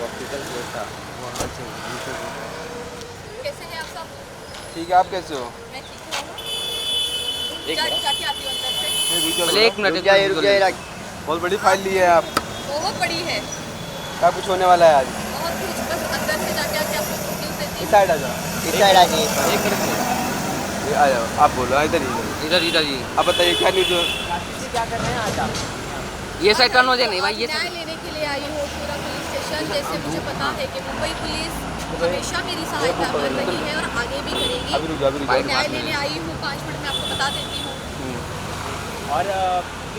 Hospital गया था वहाँ से कैसे हैं आप सब? ठीक है, आप कैसे हो? मैं ठीक हूँ। एक क्या मिनट। जाके आती हूँ अंदर से। पहले एक मिनट, रुक जाइए। बहुत बड़ी फाइल ली है आप। बहुत बड़ी है, क्या कुछ होने वाला है आज? बहुत कुछ। बस अंदर से जाके आके आपको न्यूज़ देती इस हूँ। साइड आ जाओ। इस साइड आ जाइए। एक मिनट ये आ जाओ, आप बोलो। इधर ही इधर इधर ही आप बताइए क्या न्यूज़ हो? क्या कर रहे हैं आज आप? ये साइड टर्न हो जाए नहीं भाई, ये न्याय लेने के लिए आई हूँ पूरा पुलिस स्टेशन। जैसे मुझे पता है कि मुंबई पुलिस हमेशा मेरी सहायता कर रही है और आगे भी करेगी। अभी रुक जाओ, अभी रुक जाओ। न्याय लेने आई हूँ। 5 मिनट में आपको बता देती हूँ। और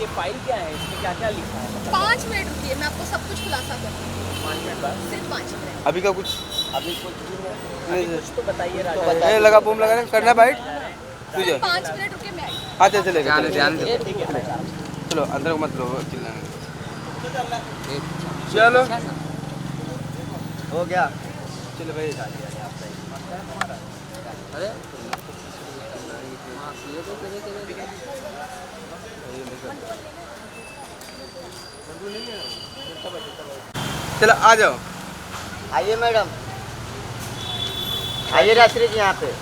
ये फाइल क्या है, इसमें क्या क्या लिखा है? 5 मिनट रुकिए, मैं आपको सब कुछ खुलासा करूँगी। 5 मिनट बाद सिर्फ 5 मिनट। अभी का कुछ अभी कुछ नहीं कुछ तो बताइए ए, लगा बूम लगा करना बाइट तुझे। 5 मिनट रुके, मैं आई। हाँ चल चलेगा, ध्यान दे। चलो अंदर को मत लो चिल्लाने। चलो हो गया। चलो भाई। अरे चलो आ जाओ। आइए मैडम, आइए राशि जी यहाँ पे।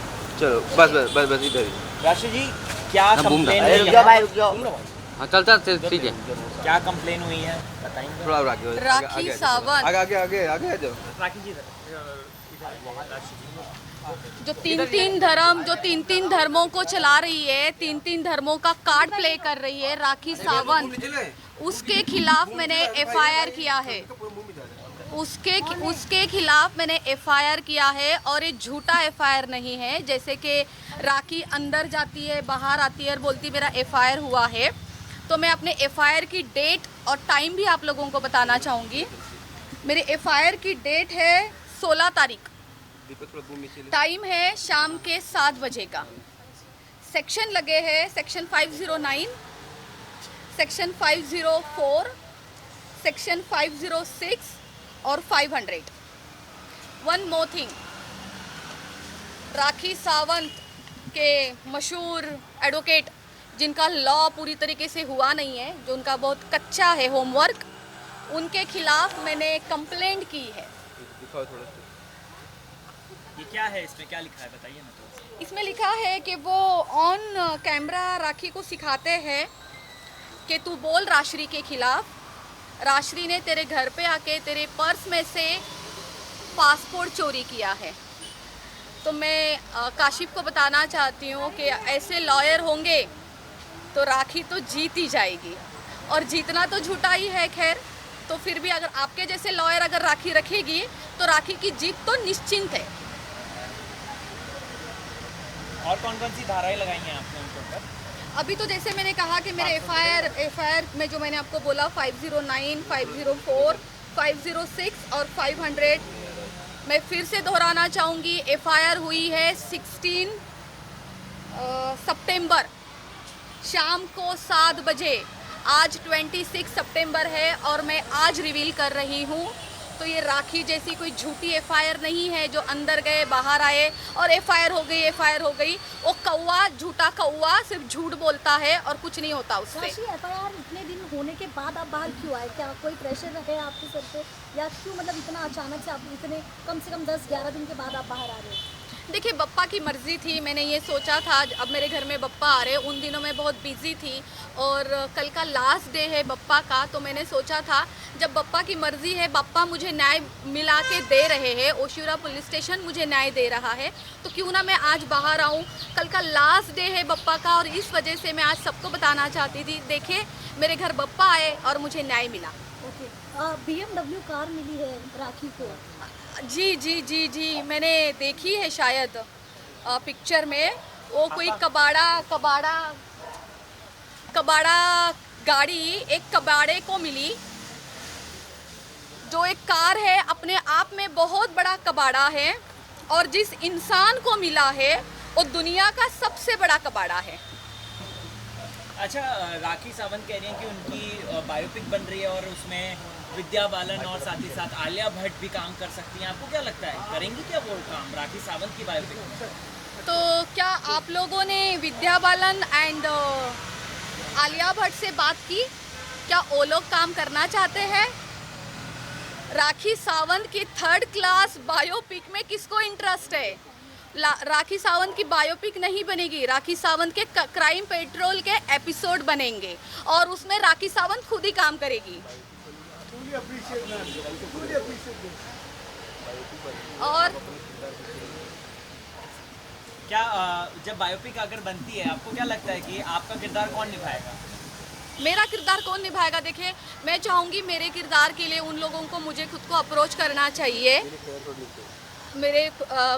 चलो बस बस बस बस इधर ही। राशि जी क्या कंप्लेन अरे हुई रुक है? जाओ भाई, रुक जाओ। हाँ चलता ठीक है। क्या कंप्लेन हुई है बताएंगे? थोड़ा और आगे हो जाओ। राखी आगे आ जाओ। सावंत। आगे आगे आगे आगे आ जाओ। राखी जी जो तीन तीन धर्मों को चला रही है, तीन धर्मों का कार्ड प्ले कर रही है, राखी सावंत, उसके खिलाफ मैंने एफआईआर किया है। उसके खिलाफ मैंने एफआईआर किया है और ये झूठा एफआईआर नहीं है। जैसे कि राखी अंदर जाती है, बाहर आती है और बोलती मेरा एफआईआर हुआ है। तो मैं अपने एफआईआर की डेट और टाइम भी आप लोगों को बताना चाहूँगी। मेरे एफआईआर की डेट है 16 तारीख। टाइम है शाम के 7 बजे का। सेक्शन लगे हैं सेक्शन 509, सेक्शन 504, सेक्शन 506 और 500। One more thing, Rakhi Sawant के मशहूर एडवोकेट जिनका लॉ पूरी तरीके से हुआ नहीं है, जो उनका बहुत कच्चा है होमवर्क, उनके खिलाफ मैंने कंप्लेंट की है। ये क्या है, इसमें क्या लिखा है बताइए ना तो। इसमें लिखा है कि वो ऑन कैमरा राखी को सिखाते हैं कि तू बोल राश्री के खिलाफ। राश्री ने तेरे घर पे आके तेरे पर्स में से पासपोर्ट चोरी किया है। तो मैं काशिफ को बताना चाहती हूँ कि ऐसे लॉयर होंगे तो राखी तो जीत ही जाएगी, और जीतना तो झूठा ही है। खैर, तो फिर भी अगर आपके जैसे लॉयर अगर राखी रखेगी तो राखी की जीत तो निश्चिंत है। और कौन कौन सी धाराएं लगाई हैं आपने उनके ऊपर? अभी तो जैसे मैंने कहा कि मेरे एफआईआर में जो मैंने आपको बोला 509, 504, 506 और 500, मैं फिर से दोहराना चाहूँगी। एफआईआर हुई है 16 सितंबर शाम को 7 बजे। आज 26 सितंबर है और मैं आज रिवील कर रही हूँ। तो ये राखी जैसी कोई झूठी एफआईआर नहीं है जो अंदर गए बाहर आए और एफआईआर हो गई। वो कौवा, झूठा कौवा सिर्फ झूठ बोलता है और कुछ नहीं होता उससे। एफआईआर इतने दिन होने के बाद आप बाहर क्यों आए? क्या कोई प्रेशर है आपके सर पे, या क्यों मतलब इतना अचानक से आप इतने कम से कम 10-11 दिन के बाद आप बाहर आ रहे हो? देखिए, बप्पा की मर्ज़ी थी। मैंने ये सोचा था अब मेरे घर में बप्पा आ रहे, उन दिनों मैं बहुत बिजी थी और कल का लास्ट डे है बप्पा का। तो मैंने सोचा था जब बप्पा की मर्ज़ी है, बप्पा मुझे न्याय मिला के दे रहे हैं, ओशिवरा पुलिस स्टेशन मुझे न्याय दे रहा है, तो क्यों ना मैं आज बाहर आऊँ। कल का लास्ट डे है बप्पा का और इस वजह से मैं आज सबको बताना चाहती थी, देखिए मेरे घर बप्पा आए और मुझे न्याय मिला। ओके, BMW कार मिली है राखी को। जी, मैंने देखी है शायद पिक्चर में। वो कोई कबाड़ा गाड़ी एक कबाड़े को मिली। जो एक कार है अपने आप में बहुत बड़ा कबाड़ा है, और जिस इंसान को मिला है वो दुनिया का सबसे बड़ा कबाड़ा है। अच्छा, राखी सावंत कह रही हैं कि उनकी बायोपिक बन रही है और उसमें विद्या बालन और साथ ही साथ आलिया भट्ट भी काम कर सकती हैं। आपको क्या लगता है, करेंगी क्या वो काम राखी सावंत की बायोपिक में? तो क्या आप लोगों ने विद्या बालन एंड आलिया भट्ट से बात की? क्या वो लोग काम करना चाहते हैं? राखी सावंत की थर्ड क्लास बायोपिक में किसको इंटरेस्ट है? राखी सावंत की बायोपिक नहीं बनेगी, राखी सावंत के क्राइम पेट्रोल के एपिसोड बनेंगे और उसमें राखी सावंत खुद ही काम करेगी। और क्या जब बायोपिक अगर बनती है आपको क्या लगता है कि आपका किरदार कौन निभाएगा? मेरा किरदार कौन निभाएगा? देखिए, मैं चाहूँगी मेरे किरदार के लिए उन लोगों को मुझे खुद को अप्रोच करना चाहिए। मेरे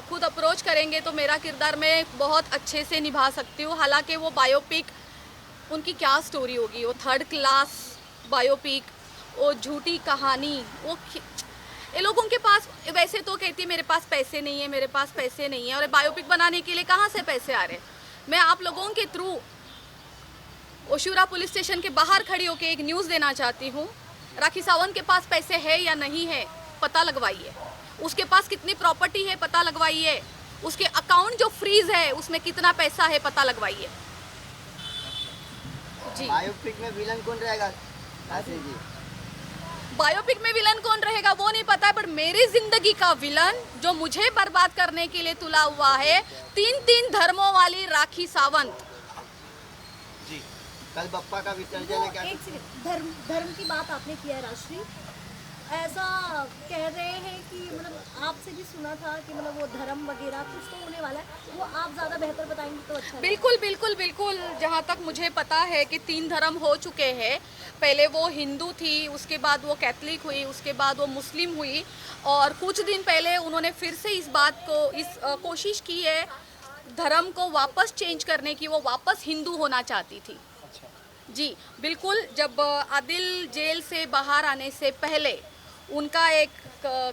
खुद अप्रोच करेंगे तो मेरा किरदार मैं बहुत अच्छे से निभा सकती हूँ। हालांकि वो बायोपिक, उनकी क्या स्टोरी होगी, वो थर्ड क्लास बायोपिक, वो झूठी कहानी, वो ये लोगों के पास वैसे तो कहती है मेरे पास पैसे नहीं है, मेरे पास पैसे नहीं है, और बायोपिक बनाने के लिए कहाँ से पैसे आ रहे हैं? मैं आप लोगों के थ्रू ओशुरा पुलिस स्टेशन के बाहर खड़ी होकर एक न्यूज़ देना चाहती हूँ। राखी सावंत के पास पैसे है या नहीं है पता लगवाइए, उसके पास कितनी प्रॉपर्टी है पता लगवाइए, उसके अकाउंट जो फ्रीज है उसमें कितना पैसा है पता लगवाइए। जी, बायोपिक में विलन कौन रहेगा? राशि जी, बायोपिक में विलन कौन रहेगा वो नहीं पता है, पर मेरी जिंदगी का विलन जो मुझे बर्बाद करने के लिए तुला हुआ है, 3 धर्मों वाली राखी सावंत। जी, कल बप्पा का विसर्जन है क्या? एक सेकंड, धर्म की बात आपने किया है राष्ट्रीय, ऐसा कह रहे हैं कि मतलब आपसे भी सुना था कि मतलब वो धर्म वगैरह कुछ तो होने वाला है, वो आप ज़्यादा बेहतर बताएंगे तो अच्छा रहेगा। बिल्कुल बिल्कुल बिल्कुल, जहाँ तक मुझे पता है कि 3 धर्म हो चुके हैं। पहले वो हिंदू थी, उसके बाद वो कैथलिक हुई, उसके बाद वो मुस्लिम हुई, और कुछ दिन पहले उन्होंने फिर से इस बात को कोशिश की है धर्म को वापस चेंज करने की, वो वापस हिंदू होना चाहती थी। जी बिल्कुल, जब आदिल जेल से बाहर आने से पहले उनका एक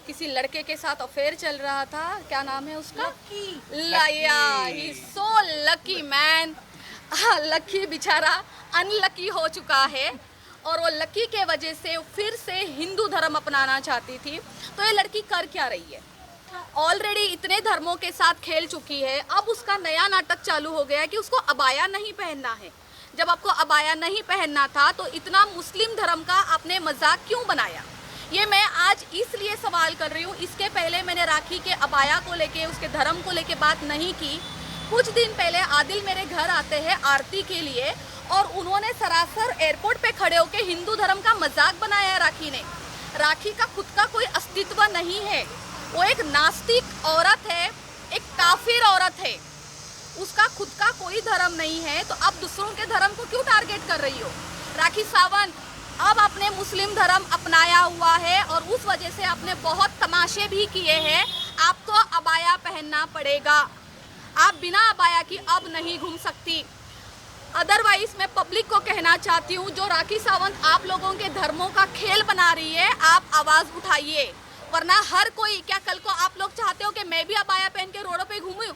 किसी लड़के के साथ अफेयर चल रहा था, क्या नाम है उसका? ही सो लकी मैन। लकी बेचारा अनलकी हो चुका है, और वो लकी के वजह से फिर से हिंदू धर्म अपनाना चाहती थी। तो ये लड़की कर क्या रही है? ऑलरेडी इतने धर्मों के साथ खेल चुकी है, अब उसका नया नाटक चालू हो गया है कि उसको अबाया नहीं पहनना है। जब आपको अबाया नहीं पहनना था तो इतना मुस्लिम धर्म का आपने मजाक क्यों बनाया? ये मैं आज इसलिए सवाल कर रही हूँ। इसके पहले मैंने राखी के अबाया को लेके, उसके धर्म को लेके बात नहीं की। कुछ दिन पहले आदिल मेरे घर आते हैं आरती के लिए, और उन्होंने सरासर एयरपोर्ट पे खड़े होकर हिंदू धर्म का मजाक बनाया है राखी ने। राखी का खुद का कोई अस्तित्व नहीं है, वो एक नास्तिक औरत है, एक काफिर औरत है, उसका खुद का कोई धर्म नहीं है। तो अब दूसरों के धर्म को क्यों टारगेट कर रही हो? राखी सावंत, अब आपने मुस्लिम धर्म अपनाया हुआ है और उस वजह से आपने बहुत तमाशे भी किए हैं। आपको अबाया पहनना पड़ेगा, आप बिना अबाया की अब नहीं घूम सकती। अदरवाइज मैं पब्लिक को कहना चाहती हूँ, जो राखी सावंत आप लोगों के धर्मों का खेल बना रही है, आप आवाज़ उठाइए, वरना हर कोई, क्या कल को आप लोग चाहते हो कि मैं भी अबाया पहन के रोडों पे घूमूं?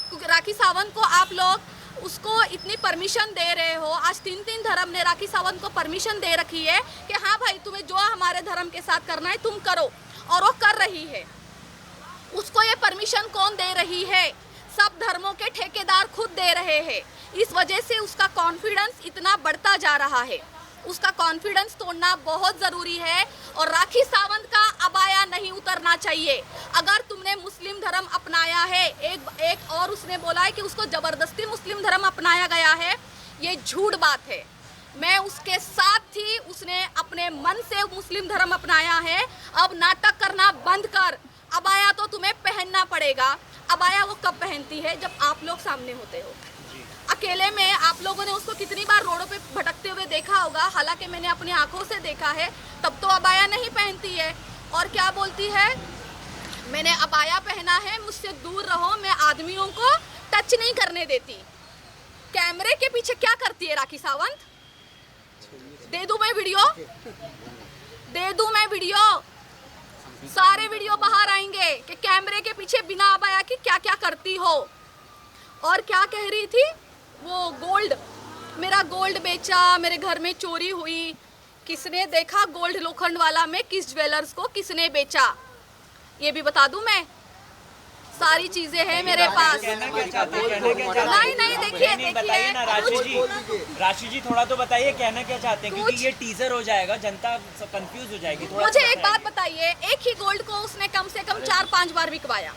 क्योंकि राखी सावंत को आप लोग उसको इतनी परमिशन दे रहे हो। आज 3 धर्म ने राखी सावंत को परमिशन दे रखी है कि हाँ भाई, तुम्हें जो हमारे धर्म के साथ करना है तुम करो, और वो कर रही है। उसको ये परमिशन कौन दे रही है? सब धर्मों के ठेकेदार खुद दे रहे हैं। इस वजह से उसका कॉन्फिडेंस इतना बढ़ता जा रहा है। उसका कॉन्फिडेंस तोड़ना बहुत ज़रूरी है, और राखी सावंत का अबाया नहीं उतरना चाहिए। अगर तुमने मुस्लिम धर्म अपनाया है, एक और उसने बोला है कि उसको ज़बरदस्ती मुस्लिम धर्म अपनाया गया है, ये झूठ बात है। मैं उसके साथ थी, उसने अपने मन से मुस्लिम धर्म अपनाया है। अब नाटक करना बंद कर, अबाया तो तुम्हें पहनना पड़ेगा। अबाया वो कब पहनती है? जब आप लोग सामने होते हो। अकेले में आप लोगों ने उसको कितनी बार रोडों पे भटकते हुए देखा होगा, हालांकि मैंने अपनी आंखों से देखा है, तब तो अबाया नहीं पहनती है। और क्या बोलती है? मैंने अबाया पहना है, मुझसे दूर रहो, मैं आदमियों को टच नहीं करने देती। कैमरे के पीछे क्या करती है राखी सावंत? दे दूं मैं वीडियो? दे दूं मैं वीडियो? सारे वीडियो बाहर आएंगे कि कैमरे के पीछे बिना अबाया की क्या क्या करती हो। और क्या कह रही थी वो? गोल्ड, मेरा गोल्ड बेचा, मेरे घर में चोरी हुई। किसने देखा गोल्ड लोखंड वाला में किस ज्वेलर्स को किसने बेचा? ये भी बता दूं मैं। सारी चीजें हैं मेरे पास। नहीं देखिए बताइए ना राशि जी थोड़ा तो बताइए कहना क्या चाहते हैं, क्योंकि ये टीजर हो जाएगा, जनता कंफ्यूज हो जाएगी। मुझे एक बात बताइए, एक एक ही गोल्ड को उसने कम से कम 4-5 बार बिकवाया।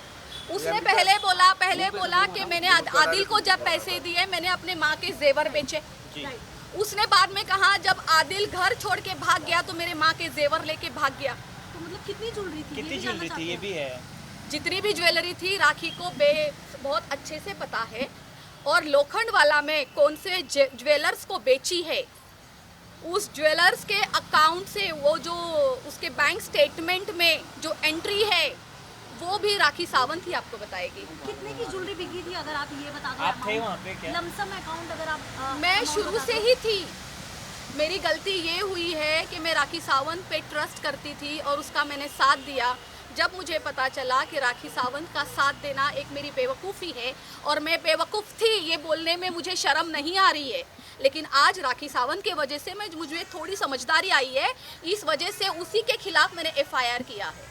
उसने पहले बोला कि मैंने आदिल को जब पैसे दिए मैंने अपने माँ के जेवर बेचे। उसने बाद में कहा जब आदिल घर छोड़ के भाग गया तो मेरे माँ के जेवर लेके भाग गया। तो मतलब कितनी ज्वेलरी थी? कितनी ज्वेलरी थी ये भी है। जितनी भी ज्वेलरी थी राखी को बहुत अच्छे से पता है, और लोखंडवाला में कौन से ज्वेलर्स को बेची है उस ज्वेलर्स के अकाउंट से वो जो उसके बैंक स्टेटमेंट में जो एंट्री है वो भी राखी सावंत ही आपको बताएगी। कितने की ज्वेलरी बिकी थी अगर आप ये बता दो? आप थे वहाँ पे क्या? लमसम अकाउंट अगर आप मैं शुरू से ही थी। मेरी गलती ये हुई है कि मैं राखी सावंत पे ट्रस्ट करती थी और उसका मैंने साथ दिया। जब मुझे पता चला कि राखी सावंत का साथ देना एक मेरी बेवकूफ़ी है और मैं बेवकूफ़ थी ये बोलने में मुझे शर्म नहीं आ रही है, लेकिन आज राखी सावंत के वजह से मुझे थोड़ी समझदारी आई है, इस वजह से उसी के खिलाफ मैंने एफआईआर किया है।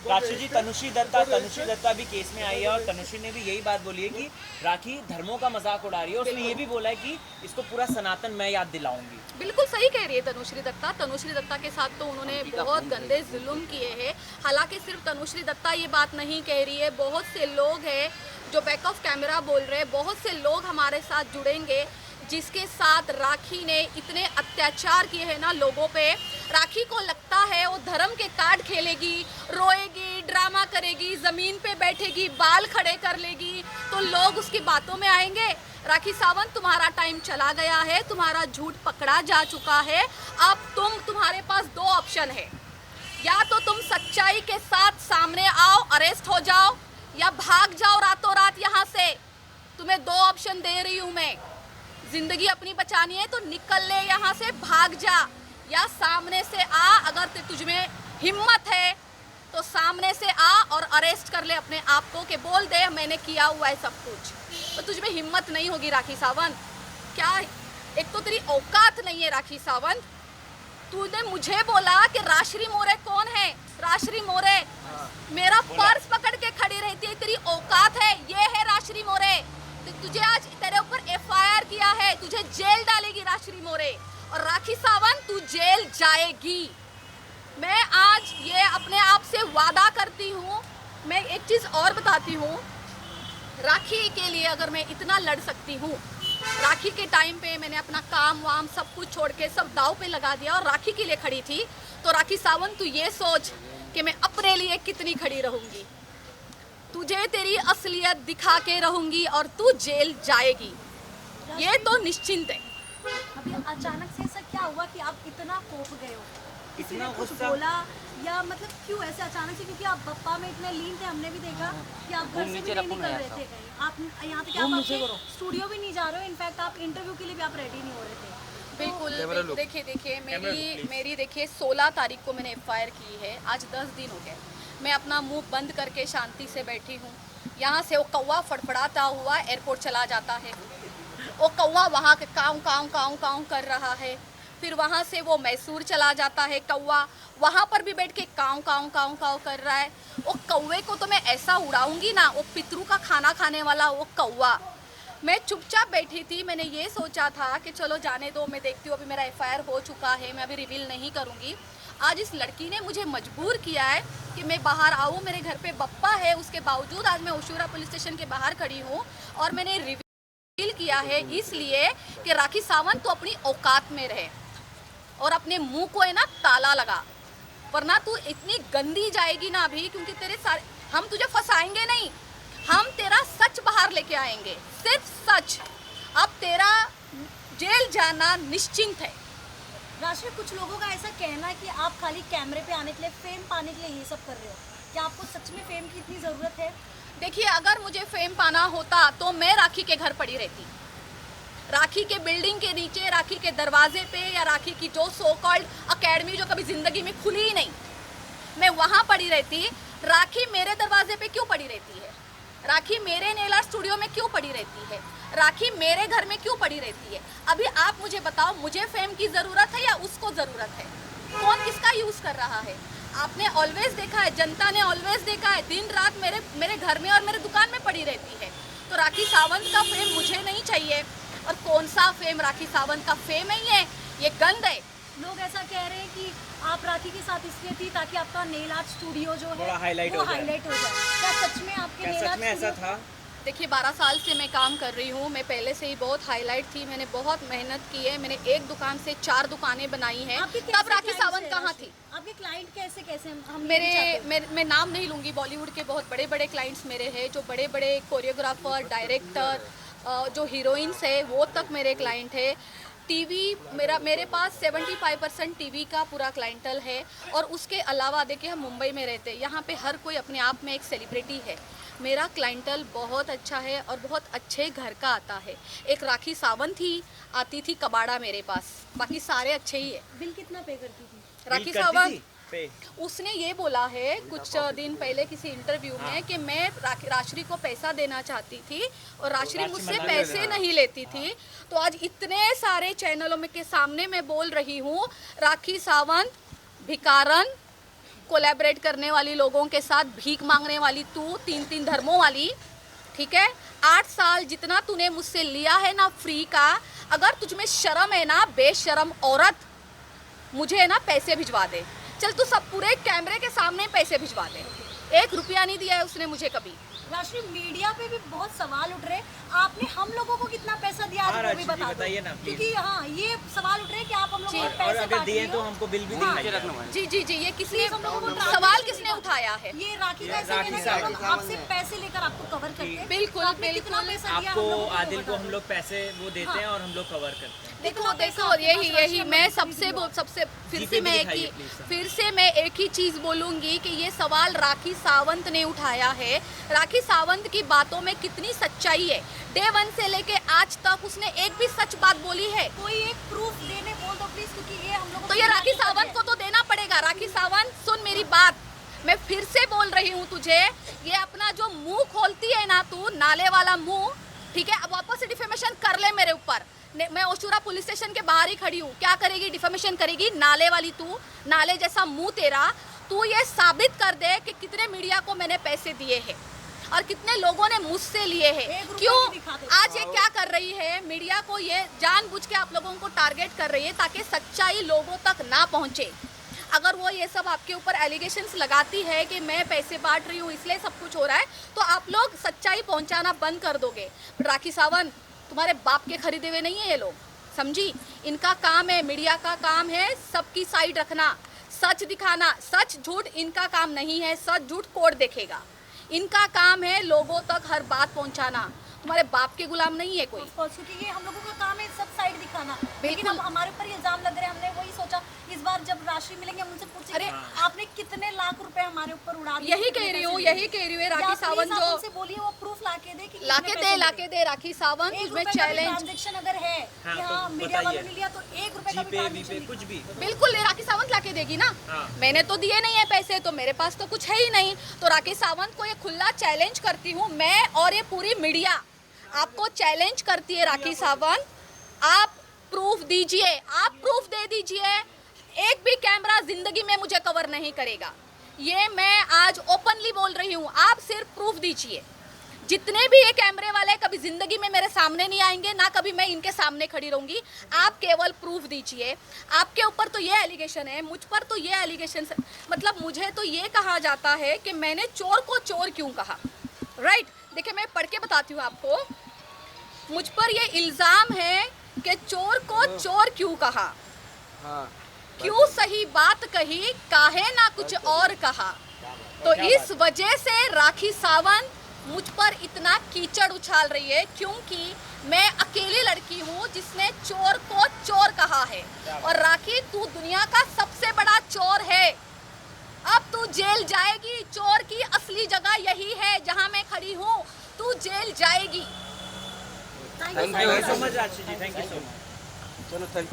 राशि जी, तनुश्री दत्ता भी केस में आई है और तनुश्री ने भी यही बात बोली है कि राखी धर्मों का मजाक उड़ा रही है। उसने ये भी बोला है कि इसको पूरा सनातन मैं याद दिलाऊंगी। बिल्कुल सही कह रही है तनुश्री दत्ता के साथ तो उन्होंने बहुत गंदे जुल्म किए हैं। हालांकि सिर्फ तनुश्री दत्ता ये बात नहीं कह रही है, बहुत से लोग हैं जो बैक ऑफ कैमरा बोल रहे हैं, बहुत से लोग हमारे साथ जुड़ेंगे जिसके साथ राखी ने इतने अत्याचार किए हैं ना लोगों पे। राखी को लगता है वो धर्म के कार्ड खेलेगी, रोएगी, ड्रामा करेगी, ज़मीन पे बैठेगी, बाल खड़े कर लेगी तो लोग उसकी बातों में आएंगे। राखी सावंत तुम्हारा टाइम चला गया है, तुम्हारा झूठ पकड़ा जा चुका है। अब तुम्हारे पास दो ऑप्शन है, या तो तुम सच्चाई के साथ सामने आओ, अरेस्ट हो जाओ, या भाग जाओ रातों रात यहाँ से। तुम्हें दो ऑप्शन दे रही हूँ मैं। जिंदगी अपनी बचानी है तो निकल ले यहाँ से, भाग जा, या सामने से आ। अगर तुझमें हिम्मत है तो सामने से आ और अरेस्ट कर ले अपने आप को कि बोल दे मैंने किया हुआ है सब कुछ। तो तुझमें हिम्मत नहीं होगी राखी सावंत। क्या एक तो तेरी औकात नहीं है राखी सावंत। तूने मुझे बोला कि राश्री मोरे कौन है, राश्री मोरे मेरा पर्स पकड़ के खड़ी रहती है, तेरी औकात है, ये है राश्री मोरे। तुझे आज तेरे ऊपर एफआईआर किया है, तुझे जेल डालेगी राश्री मोरे। और राखी सावंत तू जेल जाएगी। मैं आज ये अपने आप से वादा करती हूँ। मैं एक चीज़ और बताती हूँ, राखी के लिए अगर मैं इतना लड़ सकती हूँ, राखी के टाइम पे मैंने अपना काम वाम सब कुछ छोड़ के सब दाव पे लगा दिया और राखी के लिए खड़ी थी, तो राखी सावंत तू ये सोच कि मैं अपने लिए कितनी खड़ी रहूँगी। तुझे तेरी असलियत दिखा के रहूँगी और तू जेल जाएगी, ये तो निश्चिंत है। अभी अचानक से ऐसा क्या हुआ कि आप इतना खौफ गए हो? किसी ने कुछ गुस्सा? बोला या मतलब क्यों ऐसे अचानक से? क्योंकि आप बप्पा में इतने लीन थे, हमने भी देखा कि आप घर से भी नहीं निकल रहे थे कहीं। आप यहाँ तक आप स्टूडियो भी नहीं जा रहे हो, इनफैक्ट आप इंटरव्यू के लिए भी आप रेडी नहीं हो रहे थे। बिल्कुल देखिए मेरी देखिए 16 तारीख को मैंने एफआईआर की है, आज 10 दिन हो गए। मैं अपना मुंह बंद करके शांति से बैठी हूँ। यहाँ से वो कौवा फड़फड़ाता हुआ एयरपोर्ट चला जाता है, वो कौवा वहाँ के काऊ काऊ काऊ काऊ कर रहा है। फिर वहाँ से वो मैसूर चला जाता है कौवा, वहाँ पर भी बैठ के काऊ काऊ काऊ काऊ कर रहा है। वो कौवे को तो मैं ऐसा उड़ाऊंगी ना, वो पितरू का खाना खाने वाला वो कौवा। मैं चुपचाप बैठी थी, मैंने ये सोचा था कि चलो जाने दो, मैं देखती हूँ अभी मेरा एफआईआर हो चुका है, मैं अभी रिवील नहीं करूँगी। आज इस लड़की ने मुझे मजबूर किया है कि मैं बाहर आऊँ। मेरे घर पे बप्पा है, उसके बावजूद आज मैं ओशूरा पुलिस स्टेशन के बाहर खड़ी हूँ और मैंने रिवील किया है इसलिए कि राखी सावंत तो अपनी औकात में रहे और अपने मुंह को है ना ताला लगा, वरना तू इतनी गंदी जाएगी ना अभी, क्योंकि तेरे सारे हम तुझे फंसाएंगे नहीं, हम तेरा सच बाहर लेके आएंगे, सिर्फ सच। अब तेरा जेल जाना निश्चिंत है। राशि, कुछ लोगों का ऐसा कहना है कि आप खाली कैमरे पे आने के लिए, फेम पाने के लिए ये सब कर रहे हो। क्या आपको सच में फेम की इतनी ज़रूरत है? देखिए, अगर मुझे फेम पाना होता तो मैं राखी के घर पड़ी रहती, राखी के बिल्डिंग के नीचे, राखी के दरवाजे पे, या राखी की जो सो कॉल्ड अकेडमी जो कभी ज़िंदगी में खुली ही नहीं, मैं वहाँ पड़ी रहती। राखी मेरे दरवाजे पे क्यों पड़ी रहती है? राखी मेरे नेल आर्ट स्टूडियो में क्यों पड़ी रहती है? राखी मेरे घर में क्यों पड़ी रहती है? अभी आप मुझे बताओ, मुझे फेम की ज़रूरत है या उसको ज़रूरत है? कौन किसका यूज़ कर रहा है? आपने ऑलवेज देखा है, जनता ने ऑलवेज देखा है, दिन रात मेरे घर में और मेरे दुकान में पड़ी रहती है। तो राखी सावंत का फेम मुझे नहीं चाहिए। और कौन सा फेम? राखी सावंत का फेम नहीं है, ये गंद है। लोग ऐसा कह रहे हैं कि आप राखी के साथ इसलिए थी ताकि आपका नेल आर्ट स्टूडियो जो है थोड़ा highlight वो हो जाए। हाईलाइट हो जाए। क्या सच में आपके क्या नेल सच आर्ट में ऐसा स्टूडियो था? देखिए 12 साल से मैं काम कर रही हूँ, मैं पहले से ही बहुत हाईलाइट थी, मैंने बहुत मेहनत की है, मैंने एक दुकान से 4 दुकानें बनाई हैं। आपके तब कैसे राखी clients सावंत हैं, कहाँ राशि? थी? आपके क्लाइंट कैसे कैसे हम मैं नाम नहीं लूँगी, बॉलीवुड के बहुत बड़े बड़े क्लाइंट्स मेरे हैं, जो बड़े बड़े कोरियोग्राफर, डायरेक्टर, जो हीरोइंस है वो तक मेरे क्लाइंट है। टीवी मेरे पास 75% टीवी का पूरा क्लाइंटल है। और उसके अलावा देखिए हम मुंबई में रहते हैं, यहाँ पे हर कोई अपने आप में एक सेलिब्रिटी है। मेरा क्लाइंटल बहुत अच्छा है और बहुत अच्छे घर का आता है। एक राखी सावंत ही आती थी कबाड़ा मेरे पास, बाकी सारे अच्छे ही है। बिल कितना पे करती थी? राखी डील करती सावंत थी? पे उसने ये बोला है कुछ दिन पहले किसी इंटरव्यू में कि मैं राश्री को पैसा देना चाहती थी और राश्री मुझसे पैसे नहीं लेती थी। तो आज इतने सारे चैनलों में के सामने मैं बोल रही हूँ, राखी सावंत भिकारन, कोलैबोरेट करने वाली लोगों के साथ भीख मांगने वाली तू, 3 धर्मों वाली, ठीक है। 8 साल जितना तूने मुझसे लिया है ना फ्री का, अगर तुझमें शर्म है ना बेशरम औरत, मुझे है ना पैसे भिजवा दे। चल तू सब पूरे कैमरे के सामने पैसे भिजवा दे। 1 रुपया नहीं दिया है उसने मुझे कभी। राशि मीडिया पे भी बहुत सवाल उठ रहे हैं, आपने हम लोगों को कितना पैसा दिया हाँ, आज वो भी राशि जी, बता बताइए दो। ना, प्लीज। क्योंकि हाँ ये सवाल उठ रहे हैं कि आप हम लोगों को और पैसे अगर बांट दिए रही तो हो। हमको बिल भी हाँ। दिखाइए। जी जी जी, ये किसने हम लोगों को सवाल किसने उठाया है? ये राखी का ऐसे राखी कहना कि हम सावंत। आपसे पैसे लेकर आपको कवर करते हैं। बिल्कुल, तो आपने कितना बिल्कुल। पैसा दिया हम आपको लोगों आदिल को बता हम दो। लोग पैसे वो देते हैं और हम लोग कवर करते हैं। देखो कितना पैसा देखो, आपके यही पास यही राशि मैं हम सबसे लोगों सबसे फिर जीपे से भी मैं दिखाइए, प्लीज। फिर से मैं एक ही चीज बोलूंगी कि ये सवाल राखी सावंत ने उठाया है। राखी सावंत की बातों में कितनी सच्चाई है? डे 1 से लेके आज तक उसने एक भी सच बात बोली है? कोई एक प्रूफ देने बोल दो प्लीज, क्योंकि ये हम लोगों तो ये राखी सावंत को तो देना पड़ेगा। राखी सावंत सुन मेरी बात, मैं फिर से बोल रही हूँ तुझे, ये अपना जो मुंह खोलती है ना तू, नाले वाला मुंह, ठीक है, अब वापस से डिफेमेशन कर ले मेरे ऊपर। मैं ओशुरा पुलिस स्टेशन के बाहर ही खड़ी हूँ। क्या करेगी? डिफेमेशन करेगी। नाले वाली तू, नाले जैसा मुंह तेरा। तू ये साबित कर दे कि कितने मीडिया को मैंने पैसे दिए हैं और कितने लोगों ने मुझसे लिए हैं। 1 रुपया क्यों भी दिखा दे। आज ये क्या कर रही है? मीडिया को ये जानबूझ के आप लोगों को टारगेट कर रही है ताकि सच्चाई लोगों तक ना पहुंचे। अगर वो ये सब आपके ऊपर एलिगेशंस लगाती है कि मैं पैसे बांट रही हूँ इसलिए सब कुछ हो रहा है, तो आप लोग सच्चाई पहुंचाना बंद कर दोगे। राखी सावंत, तुम्हारे बाप के खरीदे हुए नहीं है ये लोग, समझी? इनका काम है, मीडिया का काम है सबकी साइड रखना, सच दिखाना। सच झूठ इनका काम नहीं है, सच झूठ कोर्ट देखेगा। इनका काम है लोगों तक हर बात पहुंचाना। तुम्हारे बाप के गुलाम नहीं है कोई। Of course, क्योंकि ये हम लोगों का काम है सब साइड दिखाना। लेकिन अब हमारे ऊपर इल्जाम लग रहे हैं, हमने वही सोचा इस बार जब राशि मिलेंगे हम उनसे पूछेंगे अरे, आपने कितने लाख रुपए हमारे ऊपर उड़ा दिए। यही कह रही हूँ, यही कह रही हूँ। राखी सावंत जो उनसे बोलिए वो प्रूफ लाके दे कि लाके दे राखी सावंत, तुझमें चैलेंज। ट्रांजैक्शन अगर है हाँ, कि तो हाँ मीडिया वालों बताइए। ने लिया तो 1 रुपए का भी जीपे वीपे ट्रांजैक्शन कुछ भी। बिल्कुल ये राखी सावंत लाके देगी ना। हाँ। मैंने तो दिए नहीं है पैसे, तो मेरे पास तो कुछ है ही नहीं। तो राखी सावंत को ये खुला चैलेंज करती हूँ मैं, और ये पूरी मीडिया आपको चैलेंज करती है। राखी सावंत, आप प्रूफ दीजिए, आप प्रूफ दे दीजिए। एक भी कैमरा जिंदगी में मुझे कवर नहीं करेगा, ये मैं आज ओपनली बोल रही हूँ। आप सिर्फ प्रूफ दीजिए। जितने भी ये कैमरे वाले कभी जिंदगी में मेरे सामने नहीं आएंगे, ना कभी मैं इनके सामने खड़ी रहूंगी। आप केवल प्रूफ दीजिए। आपके ऊपर तो ये एलिगेशन है, मुझ पर तो ये एलिगेशन, मतलब मुझे तो ये कहा जाता है कि मैंने चोर को चोर क्यों कहा। राइट, देखिए मैं पढ़ के बताती हूँ आपको। मुझ पर ये इल्जाम है कि चोर को चोर क्यों कहा, हाँ, क्यों सही बात कही, काहे ना कुछ और कहा। तो इस वजह से राखी सावंत मुझ पर इतना कीचड़ उछाल रही है, क्योंकि मैं अकेली लड़की हूँ जिसने चोर को चोर कहा है। और राखी, तू दुनिया का सबसे बड़ा चोर है। अब तू जेल जाएगी। चोर की असली जगह यही है जहाँ मैं खड़ी हूँ। तू जेल जाएगी। Thank Thank you you so much राशि जी, थैंक यू सो मच। चलो थैंक